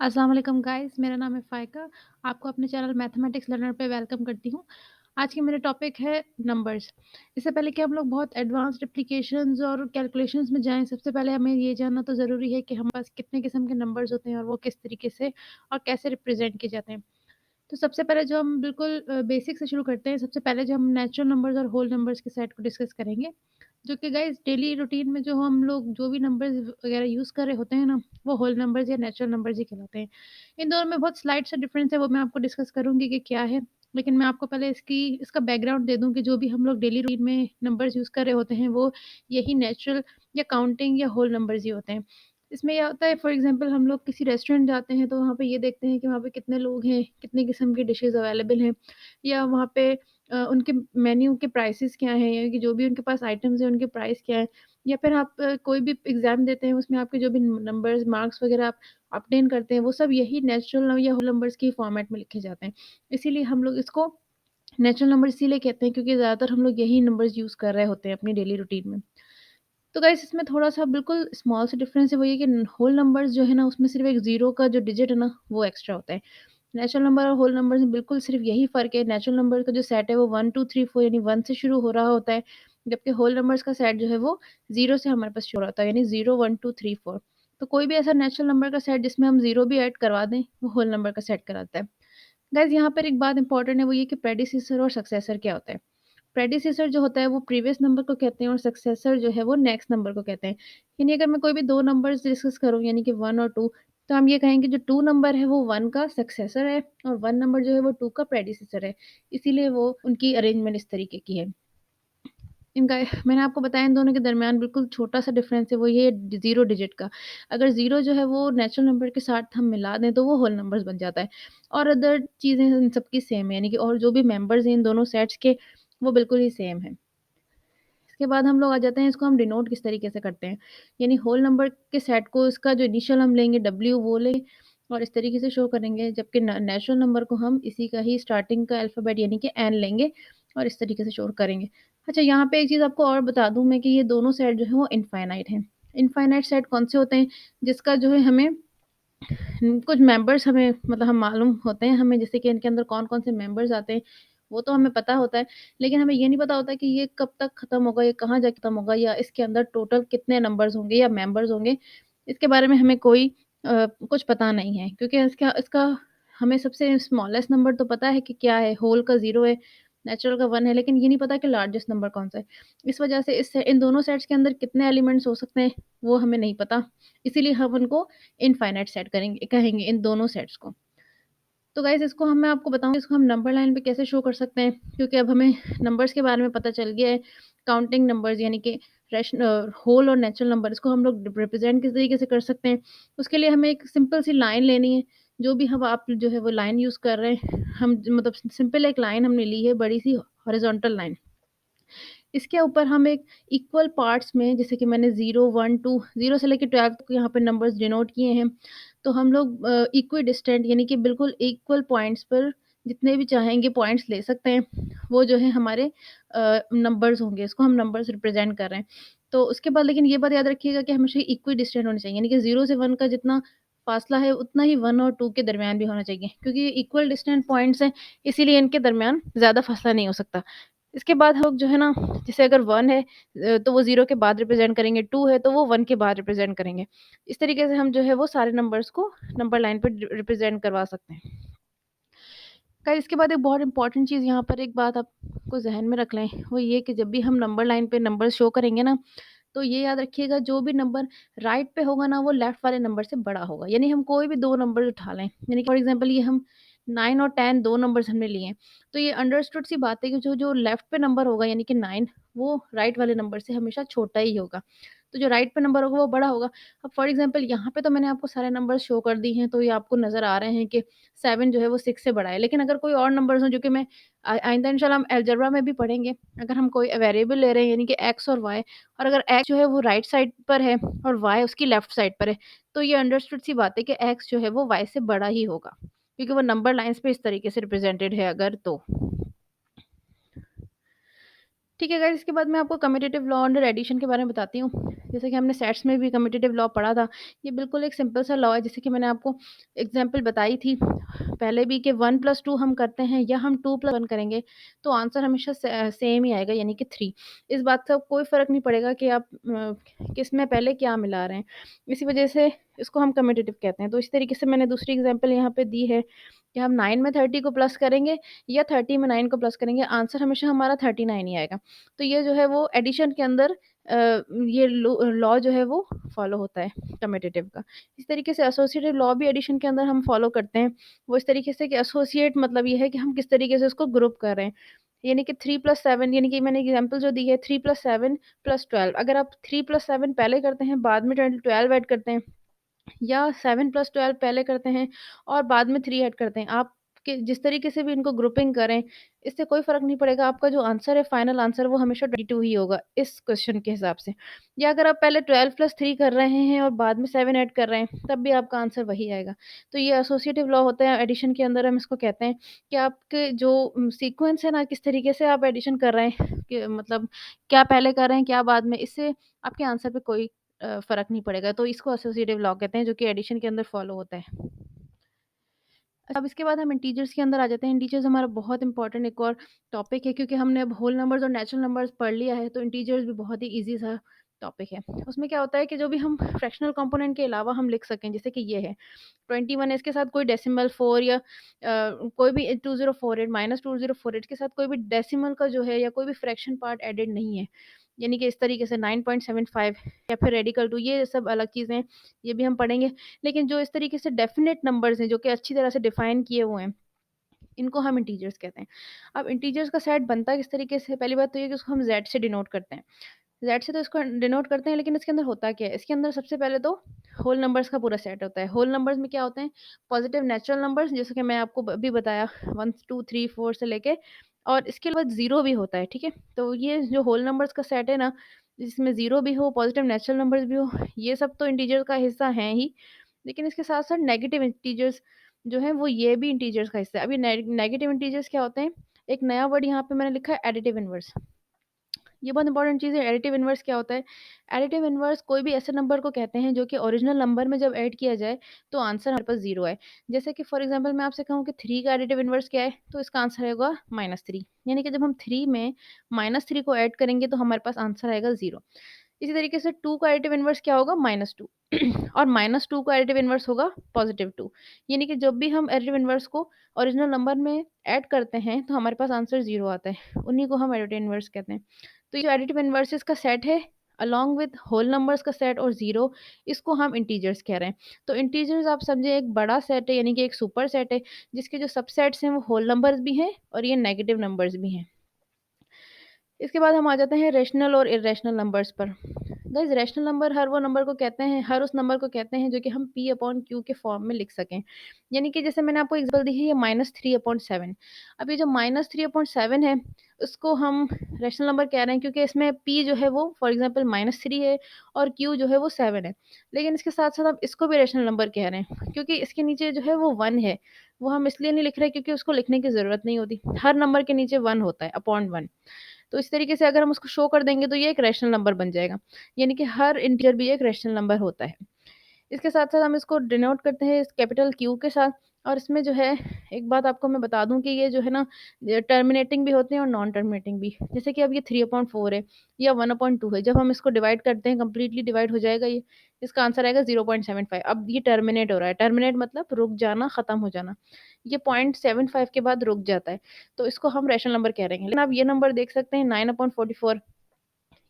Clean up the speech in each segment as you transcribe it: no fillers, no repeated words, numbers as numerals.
अस्सलाम वालेकुम गाइस, मेरा नाम है फ़ायका। आपको अपने चैनल मैथमेटिक्स लर्नर पे वेलकम करती हूँ। आज की मेरा टॉपिक है नंबर्स। इससे पहले कि हम लोग बहुत एडवांस्ड एप्लीकेशंस और कैलकुलेशंस में जाएँ, सबसे पहले हमें ये जानना तो ज़रूरी है कि हमारे पास कितने किस्म के नंबर्स होते हैं और वो किस तरीके से और कैसे रिप्रेज़ेंट किए जाते हैं। तो सबसे पहले जो हम बिल्कुल बेसिक से शुरू करते हैं, सबसे पहले जो हम नेचुरल नंबर्स और होल नंबर्स के सेट को डिस्कस करेंगे, जो कि गाइस डेली रूटीन में जो हम लोग जो भी नंबर्स वगैरह यूज़ कर रहे होते हैं ना, वो होल नंबर्स या नेचुरल नंबर्स ही कहलाते हैं। इन दोनों में बहुत स्लाइट सा डिफरेंस है, वो मैं आपको डिस्कस करूँगी कि क्या है। लेकिन मैं आपको पहले इसका बैकग्राउंड दे दूँ कि जो भी हम लोग डेली रूटीन में नंबर्स यूज़ कर रहे होते हैं, वो यही नेचुरल या काउंटिंग या होल नंबर्स ही होते हैं। इसमें क्या होता है, फॉर एग्ज़ाम्पल हम लोग किसी रेस्टोरेंट जाते हैं तो वहाँ पे ये देखते हैं कि वहाँ पे कितने लोग हैं, कितने किस्म की डिशेज़ अवेलेबल हैं या वहाँ पे उनके मेन्यू के प्राइसेस क्या हैं या कि जो भी उनके पास आइटम्स हैं उनके प्राइस क्या है। या फिर आप कोई भी एग्ज़ाम देते हैं उसमें आपके जो भी नंबर्स, मार्क्स वग़ैरह आप ऑब्टेन करते हैं वो सब यही नेचुरल या होल नंबर्स के फॉर्मेट में लिखे जाते हैं। इसीलिए हम लोग इसको नेचुरल नंबर इसीलिए कहते हैं क्योंकि ज़्यादातर हम लोग यही नंबर्स यूज़ कर रहे होते हैं अपनी डेली रूटीन में। तो गाइस इसमें थोड़ा-सा बिल्कुल स्मॉल सा डिफरेंस है, वो ये कि होल नंबर्स जो है ना उसमें सिर्फ़ एक ज़ीरो का जो डिजिट है ना वो एक्स्ट्रा होता है। नेचुरल नंबर और होल नंबर्स में बिल्कुल सिर्फ़ यही फ़र्क है, नेचुरल नंबर का जो सेट है वो 1, 2, 3, 4 यानी 1 से शुरू हो रहा होता है, जबकि होल नंबर्स का सेट जो है वो 0 से हमारे पास शुरू होता है यानी 0, 1, 2, 3, 4। तो कोई भी ऐसा नेचुरल नंबर का सेट जिसमें हम 0 भी ऐड करवा दें, वो होल नंबर का सेट कहलाता है। गाइस यहाँ पर एक बात इम्पोर्टेंट है, वो ये कि प्रेडिसेसर और सक्सेसर क्या होता है। प्रेडिसेसर जो होता है वो प्रीवियस नंबर को कहते हैं और सक्सेसर जो है वो नेक्स्ट नंबर को कहते हैं। यानी अगर मैं कोई भी 2 नंबर्स डिस्कस करूँ यानी कि 1 और 2, तो हम ये कहेंगे जो 2 नंबर है वो 1 का सक्सेसर है और 1 नंबर जो है वो 2 का प्रेडिसेसर है। इसीलिए वो उनकी अरेंजमेंट इस तरीके की है। इनका मैंने आपको बताया इन दोनों के दरमियान बिल्कुल छोटा-सा डिफ़रेंस है, वो ये 0 डिजिट का। अगर 0 जो है वो नेचुरल नंबर के साथ हम मिला दें तो वो होल नंबर्स बन जाता है और अदर चीज़ें इन सबकी सेम है, यानी कि और जो भी मेंबर्स हैं इन दोनों सेट्स के वो बिल्कुल ही सेम हैं। इसके बाद हम लोग आ जाते हैं, इसको हम डिनोट किस तरीके से करते हैं। यानी होल नंबर के सेट को इसका जो इनिशियल हम लेंगे W वो लेंगे और इस तरीके से शो करेंगे, जबकि नेचुरल नंबर को हम इसी का ही स्टार्टिंग का अल्फ़ाबेट यानी कि एन लेंगे और इस तरीके से शो करेंगे। अच्छा, यहाँ पे एक चीज़ आपको और बता दूँ मैं कि ये दोनों सेट जो हैं वो इनफ़ाइनाइट हैं। इनफ़ाइनाइट सेट कौन से होते हैं? जिसका जो है हमें कुछ मेंबर्स हमें मतलब हम मालूम होते हैं हमें, जैसे कि इनके अंदर कौन-कौन से मेंबर्स आते हैं, वो तो हमें पता होता है। लेकिन हमें ये नहीं पता होता कि ये कब तक खत्म होगा, ये कहाँ जाके खत्म होगा या इसके अंदर टोटल कितने नंबर्स होंगे या मेंबर्स होंगे। इसके बारे में हमें कोई कुछ पता नहीं है, क्योंकि इसका इसका हमें सबसे स्मॉलेस्ट नंबर तो पता है कि क्या है, होल का 0 है, नेचुरल का 1 है, लेकिन ये नहीं पता कि लार्जेस्ट नंबर कौन-सा है। इस वजह से इस इन दोनों सेट्स के अंदर कितने एलिमेंट्स हो सकते हैं, वो हमें नहीं पता। इसीलिए हम उनको इनफ़ाइनाइट सेट कहेंगे इन दोनों सेट्स को। तो गाइज़ इसको मैं आपको बताऊँ, इसको हम नंबर लाइन पे कैसे शो कर सकते हैं, क्योंकि अब हमें नंबर्स के बारे में पता चल गया है। काउंटिंग नंबर्स यानी कि होल और नेचुरल नंबर, इसको हम लोग रिप्रेज़ेंट किस तरीके से कर सकते हैं। उसके लिए हमें एक सिंपल सी लाइन लेनी है, जो भी हम आप जो है वो लाइन यूज़ कर रहे हैं, हम मतलब सिंपल एक लाइन हमने ली है, बड़ी-सी हॉरिज़ॉन्टल लाइन। इसके ऊपर हम एक इक्वल पार्ट्स में, जैसे कि मैंने 0, 1, 2 0 से लेके 12 तक यहाँ पे नंबर्स डिनोट किए हैं। तो हम लोग इक्विडिस्टेंट यानी कि बिल्कुल इक्वल पॉइंट्स पर जितने भी चाहेंगे पॉइंट्स ले सकते हैं। वो जो है हमारे नंबर्स होंगे, इसको हम नंबर्स रिप्रेज़ेंट कर रहे हैं। तो उसके बाद लेकिन ये बात याद रखिएगा कि हमेशा इक्विडिस्टेंट होने चाहिए, यानी कि 0 से 1 का जितना फ़ासला है उतना ही 1 और 2 के दरमियान भी होना चाहिए, क्योंकि ये इक्वल डिस्टेंट पॉइंट्स हैं, इसीलिए इनके दरमियान ज़्यादा फ़ासला नहीं हो सकता। इसके बाद हम लोग जो है ना, जैसे अगर 1 है तो वो 0 के बाद रिप्रेज़ेंट करेंगे, 2 है तो वो 1 के बाद रिप्रेज़ेंट करेंगे। इस तरीके से हम जो है वो सारे नंबर्स को नंबर लाइन पे रिप्रेज़ेंट करवा सकते हैं। गाइस इसके बाद एक बहुत इम्पोर्टेंट चीज़, यहाँ पर एक बात आपको ज़हन में रख लें, वो ये कि जब भी हम नंबर लाइन पे नंबर शो करेंगे ना, तो ये याद रखिएगा जो भी नंबर राइट पे होगा ना वो लेफ्ट वाले नंबर से बड़ा होगा। यानी हम कोई भी 2 नंबर उठा लें, यानी फॉर एग्ज़ाम्पल ये हम 9 और 10 2 नंबर्स हमने लिए हैं। तो ये अंडरस्टूड सी बात है कि जो जो लेफ्ट पे नंबर होगा यानी कि 9, वो राइट वाले नंबर से हमेशा छोटा ही होगा। तो जो राइट पे नंबर होगा वो बड़ा होगा। अब फॉर एग्ज़ाम्पल यहाँ पे तो मैंने आपको सारे नंबर शो कर दिए हैं, तो ये आपको नज़र आ रहे हैं कि 7 जो है वो 6 से बड़ा है। लेकिन अगर कोई और नंबर्स हों जो कि मैं आइंदा इंशाल्लाह हम अलजेब्रा में भी पढ़ेंगे। अगर हम कोई वेरिएबल ले रहे हैं यानी कि एक्स और वाई, और अगर एक्स जो है वो राइट साइड पर है और वाई उसकी लेफ्ट साइड पर है, तो ये अंडरस्टूड सी बात है कि एक्स जो है वो वाई से बड़ा ही होगा, क्योंकि वो नंबर लाइन्स पे इस तरीके से रिप्रेजेंटेड है अगर तो। ठीक है गाइस, इसके बाद मैं आपको कम्यूटेटिव लॉ अंडर एडिशन के बारे में बताती हूँ। जैसे कि हमने सेट्स में भी कम्यूटेटिव लॉ पढ़ा था। ये बिल्कुल एक सिंपल सा लॉ है, जैसे कि मैंने आपको एग्जांपल बताई थी पहले भी कि 1 + 2 हम करते हैं या हम 2 + 1 करेंगे, तो आंसर हमेशा सेम ही आएगा, यानी कि 3। इस बात से कोई फ़र्क नहीं पड़ेगा कि आप किस में पहले क्या मिला रहे हैं। इसी वजह से इसको हम कम्यूटेटिव कहते हैं। तो इस तरीके से मैंने दूसरी एग्जांपल यहाँ पे दी है कि हम 9 में 30 को प्लस करेंगे या 30 में 9 को प्लस करेंगे, आंसर हमेशा हमारा 39 ही आएगा। तो ये जो है वो एडिशन के अंदर ये लॉ जो है वो फॉलो होता है कम्यूटेटिव का। इस तरीके से एसोसिएटिव लॉ भी एडिशन के अंदर हम फॉलो करते हैं। वो इस तरीके से कि एसोसिएट मतलब ये है कि हम किस तरीके से उसको ग्रुप कर रहे हैं। यानी कि 3 + 7, यानी कि मैंने एग्जांपल जो दी है 3 + 7 + 12, अगर आप 3 + 7 पहले करते हैं, बाद में 12 ऐड करते हैं, या 7 + 12 पहले करते हैं और बाद में 3 ऐड करते हैं। आप के जिस तरीके से भी इनको ग्रुपिंग करें, इससे कोई फ़र्क नहीं पड़ेगा, आपका जो आंसर है, फाइनल आंसर, वो हमेशा 22 ही होगा इस क्वेश्चन के हिसाब से। या अगर आप पहले 12 + 3 कर रहे हैं और बाद में 7 ऐड कर रहे हैं, तब भी आपका आंसर वही आएगा। तो ये एसोसिएटिव लॉ होता है एडिशन के अंदर, हम इसको कहते हैं कि आपके जो सीक्वेंस है ना, किस तरीके से आप एडिशन कर रहे हैं, कि मतलब क्या पहले कर रहे हैं, क्या बाद में, इससे आपके आंसर पे कोई फ़र्क नहीं पड़ेगा। तो इसको एसोसिएटिव लॉ कहते हैं, जो कि एडिशन के अंदर फ़ॉलो होता है। अब इसके बाद हम इंटीजर्स के अंदर आ जाते हैं। इंटीजर्स हमारा बहुत इंपॉर्टेंट एक और टॉपिक है, क्योंकि हमने अब होल नंबर्स और नेचुरल नंबर्स पढ़ लिया है, तो इंटीजर्स भी बहुत ही ईज़ी सा टॉपिक है। उसमें क्या होता है कि जो भी हम फ्रैक्शनल कंपोनेंट के अलावा हम लिख सकें, जैसे कि ये है 21 है, इसके साथ कोई डेसिमल 4 या कोई भी 2048 -2048 के साथ कोई भी डेसिमल का जो है या कोई भी फ्रैक्शन पार्ट एडेड नहीं है। यानी कि इस तरीके से 9.75 या फिर रेडिकल 2, ये सब अलग चीज़ें हैं, ये भी हम पढ़ेंगे। लेकिन जो इस तरीके से डेफ़िनिट नंबर्स हैं, जो कि अच्छी तरह से डिफ़ाइन किए हुए हैं, इनको हम इंटीजर्स कहते हैं। अब इंटीजर्स का सेट बनता किस तरीके से? पहली बात तो ये कि उसको हम ज़ेड से डिनोट करते हैं। ज़ेड से तो इसको डिनोट करते हैं, लेकिन इसके अंदर होता क्या है? इसके अंदर सबसे पहले तो होल नंबर्स का पूरा सेट होता है। होल नंबर्स में क्या होते हैं? पॉज़िटिव नेचुरल नंबर्स, जैसे कि मैं आपको अभी बताया 1, 2, 3, 4 से लेके, और इसके बाद ज़ीरो भी होता है, ठीक है? तो ये जो होल नंबर्स का सेट है ना, जिसमें ज़ीरो भी हो, पॉज़िटिव नेचुरल नंबर्स भी हो, ये सब तो इंटीजर का हिस्सा हैं ही। लेकिन इसके साथ-साथ नेगेटिव इंटीजर्स जो हैं, वो ये भी इंटीजर्स का हिस्सा है। अभी नेगेटिव इंटीजर्स क्या होते हैं? एक नया वर्ड यहाँ पे मैंने लिखा है, एडिटिव इनवर्स। ये बहुत इंपॉर्टेंट चीज़ है। एडिटिव इनवर्स क्या होता है? एडिटिव इनवर्स कोई भी ऐसे नंबर को कहते हैं जो कि ओरिजिनल नंबर में जब ऐड किया जाए, तो आंसर हमारे पास 0 आए। जैसे कि फॉर एग्ज़ाम्पल मैं आपसे कहूँ कि 3 का एडिटिव इनवर्स क्या है? तो इसका आंसर आएगा -3। यानी कि जब हम 3 में -3 को ऐड करेंगे, तो हमारे पास आंसर आएगा 0। इसी तरीके से 2 का एडिटिव इनवर्स क्या होगा? -2। और -2 का एडिटिव इनवर्स होगा +2। यानी कि जब भी हम एडिटिव इनवर्स को ओरिजिनल नंबर में ऐड करते हैं, तो हमारे पास आंसर 0 आता है। उन्हीं को हम एडिटिव इनवर्स कहते हैं। तो ये जो एडिटिव इनवर्सेस का सेट है, अलोंग विथ होल नंबर्स का सेट और 0, इसको हम इंटीजर्स कह रहे हैं। तो इंटीजर्स आप समझिए एक बड़ा सेट है, यानी कि एक सुपर सेट है, जिसके जो सबसेट्स हैं वो होल नंबर्स भी हैं और ये नेगेटिव नंबर्स भी हैं। इसके बाद हम आ जाते हैं रैशनल और इर्रेशनल नंबर्स पर। गाइस, रैशनल नंबर हर वो नंबर को कहते हैं, हर उस नंबर को कहते हैं जो कि हम P/Q के फॉर्म में लिख सकें। यानी कि जैसे मैंने आपको एग्ज़ाम्पल दी है, ये -3/7। अब ये जो -3/7 है, उसको हम रैशनल नंबर कह रहे हैं, क्योंकि इसमें P जो है वो फॉर एग्ज़ाम्पल -3 है और Q जो है वो 7 है। लेकिन इसके साथ-साथ हम इसको भी रैशनल नंबर कह रहे हैं, क्योंकि इसके नीचे जो है वो 1 है। वो हम इसलिए नहीं लिख रहे क्योंकि उसको लिखने की ज़रूरत नहीं होती। हर नंबर के नीचे 1 होता है, अपॉन 1। तो इस तरीके से अगर हम उसको शो कर देंगे, तो ये एक रैशनल नंबर बन जाएगा। यानी कि हर इंटीजर भी एक रैशनल नंबर होता है। इसके साथ-साथ हम इसको डिनोट करते हैं इस कैपिटल Q के साथ, और इसमें जो है एक बात आपको मैं बता दूँ कि ये जो है ना, ये टर्मिनेटिंग भी होते हैं और नॉन टर्मिनेटिंग भी। जैसे कि अब ये 3/4 है या 1/2 है, जब हम इसको डिवाइड करते हैं, कंप्लीटली डिवाइड हो जाएगा ये। इसका आंसर आएगा 0.75। अब ये टर्मिनेट हो रहा है। टर्मिनेट मतलब रुक जाना, खत्म हो जाना। ये 0.75 के बाद रुक जाता है, तो इसको हम रैशनल नंबर कह रहे हैं। लेकिन आप ये नंबर देख सकते हैं 9/44,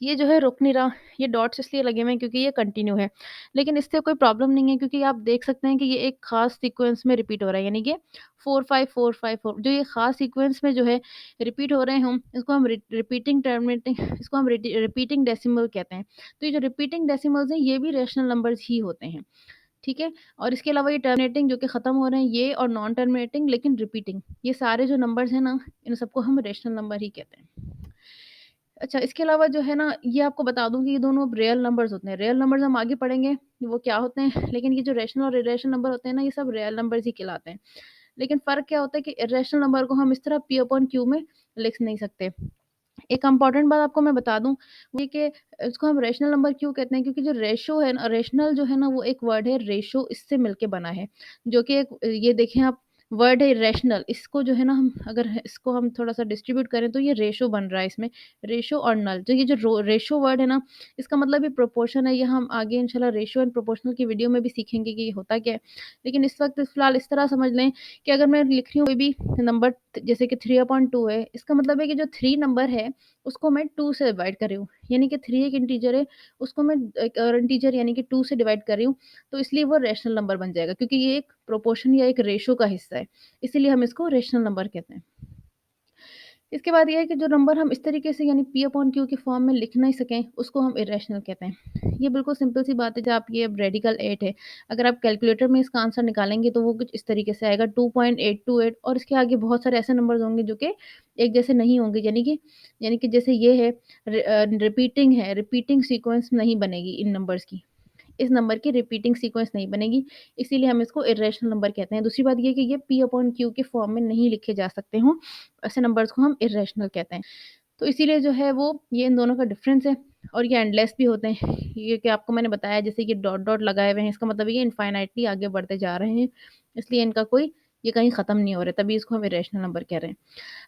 ये जो है रुक नहीं रहा। ये डॉट्स इसलिए लगे हुए हैं क्योंकि ये कंटिन्यू है। लेकिन इससे कोई प्रॉब्लम नहीं है, क्योंकि आप देख सकते हैं कि ये एक ख़ास सीक्वेंस में रिपीट हो रहा है, यानी कि 4-5-4-5-4, जो ये ख़ास सीक्वेंस में जो है रिपीट हो रहे हैं हम, इसको हम रिपीटिंग टर्मिनेटिंग, इसको हम रिपीटिंग डेसिमल कहते हैं। तो ये जो रिपीटिंग डेसिमल्स हैं, ये भी रैशनल नंबर्स ही होते हैं, ठीक है? और इसके अलावा ये टर्मिनेटिंग जो कि ख़त्म हो रहे हैं, ये, और नॉन टर्मिनेटिंग लेकिन रिपीटिंग, ये सारे जो नंबर्स हैं ना, इन सबको हम रैशनल नंबर ही कहते हैं। अच्छा, इसके अलावा जो है ना, ये आपको बता दूँ कि ये दोनों अब रियल नंबर्स होते हैं। रियल नंबर्स हम आगे पढ़ेंगे, वो क्या होते हैं, लेकिन ये जो रैशनल और इर्रेशनल नंबर होते हैं ना, ये सब रियल नंबर्स ही कहलाते हैं। लेकिन फ़र्क क्या होता है कि इर्रेशनल नंबर को हम इस तरह P/Q में लिख नहीं सकते। एक इम्पॉर्टेंट बात आपको मैं बता दूँ, वो ये कि इसको हम रेशनल नंबर क्यों कहते हैं, क्योंकि जो रेशो है ना, रेशनल जो है ना, वो एक वर्ड है, रेशो इससे मिलके बना है, जो कि एक ये देखें आप, वर्ड है रैशनल, इसको जो है ना हम अगर इसको हम थोड़ा-सा डिस्ट्रीब्यूट करें तो ये रेशो बन रहा है इसमें, रेशो और नल। जो ये जो रेशो वर्ड है ना, इसका मतलब ये प्रोपोर्शन है, ये हम आगे इंशाल्लाह रेशो एंड प्रोपोर्शनल की वीडियो में भी सीखेंगे कि ये होता क्या है। लेकिन इस वक़्त फ़िलहाल इस तरह समझ लें कि अगर मैं लिख रही हूँ कोई भी नंबर, जैसे कि 3/2 है, इसका मतलब है कि जो 3 नंबर है उसको मैं 2 से डिवाइड कर रही हूँ। यानी कि 3 एक इंटीजर है, उसको मैं एक और इंटीजर यानी कि 2 से डिवाइड कर रही हूँ, तो इसलिए वो रैशनल नंबर बन जाएगा, क्योंकि ये एक प्रोपोर्शन या एक रेशो का हिस्सा है, इसीलिए हम इसको रैशनल नंबर कहते हैं। इसके बाद ये है कि जो नंबर हम इस तरीके से यानी P अपॉन Q के फॉर्म में लिख नहीं सकें, उसको हम इरेशनल कहते हैं। ये बिल्कुल सिंपल सी बात है, जब आप ये अब रेडिकल 8 है, अगर आप कैलकुलेटर में इसका आंसर निकालेंगे तो वो कुछ इस तरीके से आएगा 2.828, और इसके आगे बहुत सारे ऐसे नंबर्स होंगे जो कि एक जैसे नहीं होंगे, यानी कि जैसे ये है रिपीटिंग है, रिपीटिंग सीक्वेंस नहीं बनेगी इन नंबर्स की। इस नंबर की रिपीटिंग सीक्वेंस नहीं बनेगी, इसीलिए हम इसको इरेशनल नंबर कहते हैं। दूसरी बात ये है कि ये P अपॉन Q के फॉर्म में नहीं लिखे जा सकते हों, ऐसे नंबर्स को हम इरेशनल कहते हैं। तो इसीलिए जो है वो ये इन दोनों का डिफ़रेंस है, और ये एंडलेस भी होते हैं। ये कि आपको मैंने बताया, जैसे ये डॉट-डॉट लगाए हुए हैं, इसका मतलब ये इनफ़ाइनाइटली आगे बढ़ते जा रहे हैं, इसलिए इनका कोई ये कहीं ख़त्म नहीं हो रहे, तभी इसको हम इरेशनल नंबर कह रहे हैं।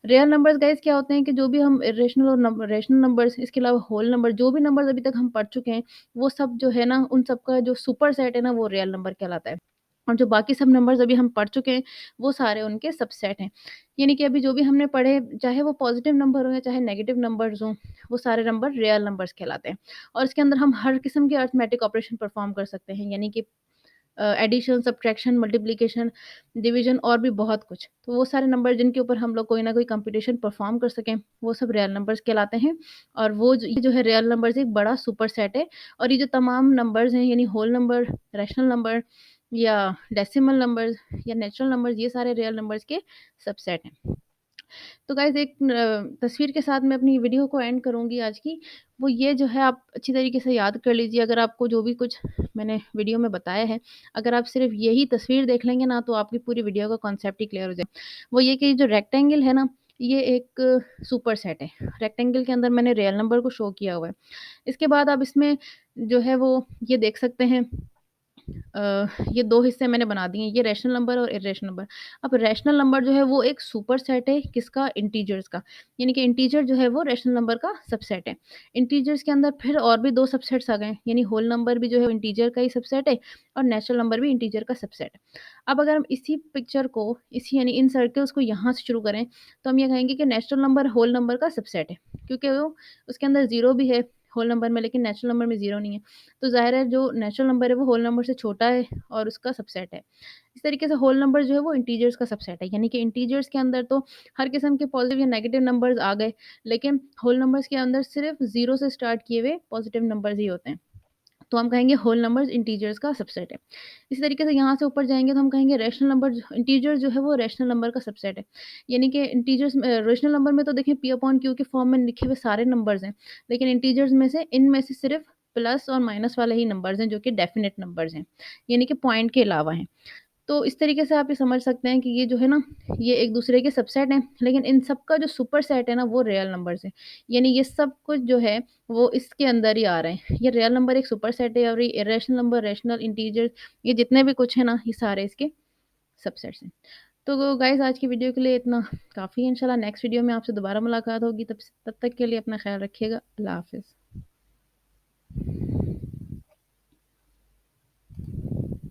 रियल नंबर्स गाइस क्या होते हैं कि जो भी हम इरेशनल और रैशनल नंबर्स, इसके अलावा होल नंबर, जो भी नंबर्स अभी तक हम पढ़ चुके हैं, वो सब जो है ना, उन सब का जो सुपर सेट है ना, वो रियल नंबर कहलाता है। और जो बाकी सब नंबर्स अभी हम पढ़ चुके हैं, वो सारे उनके सबसेट हैं। यानी कि अभी जो भी हमने पढ़े, चाहे वो पॉजिटिव नंबर हो या चाहे नेगेटिव नंबर्स हों, वो सारे नंबर रियल नंबर्स कहलाते हैं। और इसके अंदर हम हर किस्म के अरिथमेटिक ऑपरेशन परफॉर्म कर सकते हैं, यानी कि एडिशन, सब्ट्रैक्शन, मल्टीप्लिकेशन, डिवीज़न और भी बहुत कुछ। तो वो सारे नंबर जिनके ऊपर हम लोग कोई ना कोई कंप्यूटेशन परफ़ॉर्म कर सकें, वो सब रियल नंबर्स कहलाते हैं। और वो जो ये जो है रियल नंबर्स एक बड़ा सुपर सेट है, और ये जो तमाम नंबर्स हैं, यानी होल नंबर, रैशनल नंबर या डेसिमल नंबर्स या नेचुरल नंबर्स, ये सारे रियल नंबर्स के सबसेट हैं। तो गाइज़ एक तस्वीर के साथ मैं अपनी वीडियो को एंड करूँगी आज की। वो ये जो है आप अच्छी तरीके से याद कर लीजिए, अगर आपको जो भी कुछ मैंने वीडियो में बताया है, अगर आप सिर्फ़ यही तस्वीर देख लेंगे ना, तो आपकी पूरी वीडियो का कॉन्सेप्ट ही क्लियर हो जाए। वो ये कि जो रेक्टेंगल है ना, ये एक सुपर सेट है। रेक्टेंगल के अंदर मैंने रियल नंबर को शो किया हुआ है। इसके बाद आप इसमें जो है वो ये देख सकते हैं, ये 2 हिस्से मैंने बना दिए हैं, ये रैशनल नंबर और इर्रेशनल नंबर। अब रैशनल नंबर जो है वो एक सुपर सेट है किसका? इंटीजर्स का। यानी कि इंटीजर जो है वो रैशनल नंबर का सबसेट है। इंटीजर्स के अंदर फिर और भी 2 सबसेट्स आ गए हैं, यानी होल नंबर भी जो है इंटीजर का ही सबसेट है, और नेचुरल नंबर भी इंटीजर का सबसेट है। अब अगर हम इसी पिक्चर को, इसी यानी इन सर्कल्स को यहाँ से शुरू करें, तो हम ये कहेंगे कि नेचुरल नंबर होल नंबर का सबसेट है, क्योंकि वो उसके अंदर 0 भी है होल नंबर में, लेकिन नेचुरल नंबर में 0 नहीं है। तो ज़ाहिर है जो नेचुरल नंबर है वो होल नंबर से छोटा है और उसका सबसेट है। इस तरीके से होल नंबर जो है वो इंटीजर्स का सबसेट है, यानी कि इंटीजर्स के अंदर तो हर किस्म के पॉजिटिव या नेगेटिव नंबर्स आ गए, लेकिन होल नंबर्स के अंदर सिर्फ़ 0 से स्टार्ट किए हुए पॉजिटिव नंबर्स ही होते हैं। तो हम कहेंगे होल नंबर्स इंटीजर्स का सबसेट है। इसी तरीके से यहाँ से ऊपर जाएँगे तो हम कहेंगे रैशनल नंबर इंटीजर जो है वो रैशनल नंबर का सबसेट है। यानी कि इंटीजर्स रैशनल नंबर में तो देखिए P अपॉन Q के फॉर्म में लिखे हुए सारे नंबर्स हैं। लेकिन इंटीजर्स में से इनमें से सिर्फ़ प्लस और माइनस वाले ही नंबर्स हैं जो कि डेफिनिट नंबर्स हैं। यानी कि पॉइंट के अलावा हैं। तो इस तरीके से आप ये समझ सकते हैं कि ये जो है ना, ये एक दूसरे के सबसेट हैं, लेकिन इन सब का जो सुपर सेट है ना, वो रियल नंबर्स हैं। यानी ये सब कुछ जो है, वो इसके अंदर ही आ रहे हैं। ये रियल नंबर एक सुपर सेट है, और ये इरेशनल नंबर, रैशनल, इंटीजर, ये जितने भी कुछ है ना, ये सारे इसके सबसेट्स हैं। तो गाइज़ आज की वीडियो के लिए इतना काफ़ी है। इंशाल्लाह नेक्स्ट वीडियो में आपसे दोबारा मुलाकात होगी, तब तक के लिए अपना ख़्याल रखिएगा। अल्लाह हाफ़िज़।